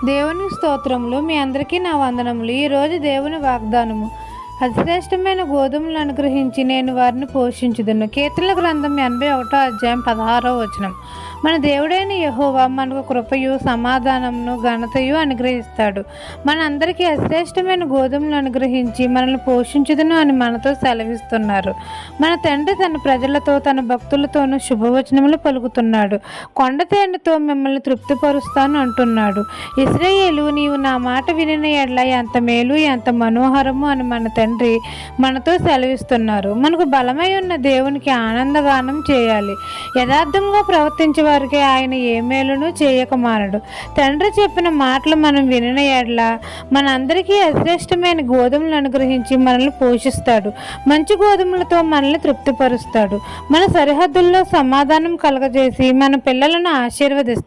దేవుని స్తోత్రములు. మీ అందరికీ నా వందనములు. ఈరోజు దేవుని వాగ్దానము. అతిశ్రేష్టమైన గోధుమలు అనుగ్రహించి నేను వారిని పోషించుదును. కీర్తనల గ్రంథం 81వ అధ్యాయం 16వ వచనం. మన దేవుడైన యెహోవా మనకు కృపయు సమాధానమును ఘనతయు అనుగ్రహిస్తాడు. మనందరికీ అశ్రేష్టమైన గోధుమలు అనుగ్రహించి మనల్ని పోషించుదును అని మనతో సెలవిస్తున్నారు. మన తండ్రి తన ప్రజలతో తన భక్తులతోనూ శుభవచనములు పలుకుతున్నాడు. కొండ తేనెతో మిమ్మల్ని తృప్తిపరుస్తాను అంటున్నాడు. ఇశ్రాయేలు, నీవు నా మాట వినిన ఎడల ఎంత మేలు ఎంత మనోహరము అని మన తండ్రి మనతో సెలవిస్తున్నారు. మనకు బలమై ఉన్న దేవునికి ఆనందగానం చేయాలి. యథార్థంగా ప్రవర్తించే వారికి ఆయన ఏ మేలును చేయక మానడు. తండ్రి చెప్పిన మాటలు మనం వినిన ఎడల మనందరికీ అశ్రేష్టమైన గోధుమలు అనుగ్రహించి మనల్ని పోషిస్తాడు. మంచి గోధుమలతో మనల్ని తృప్తిపరుస్తాడు. మన సరిహద్దుల్లో సమాధానం కలగజేసి మన పిల్లలను ఆశీర్వదిస్తాడు.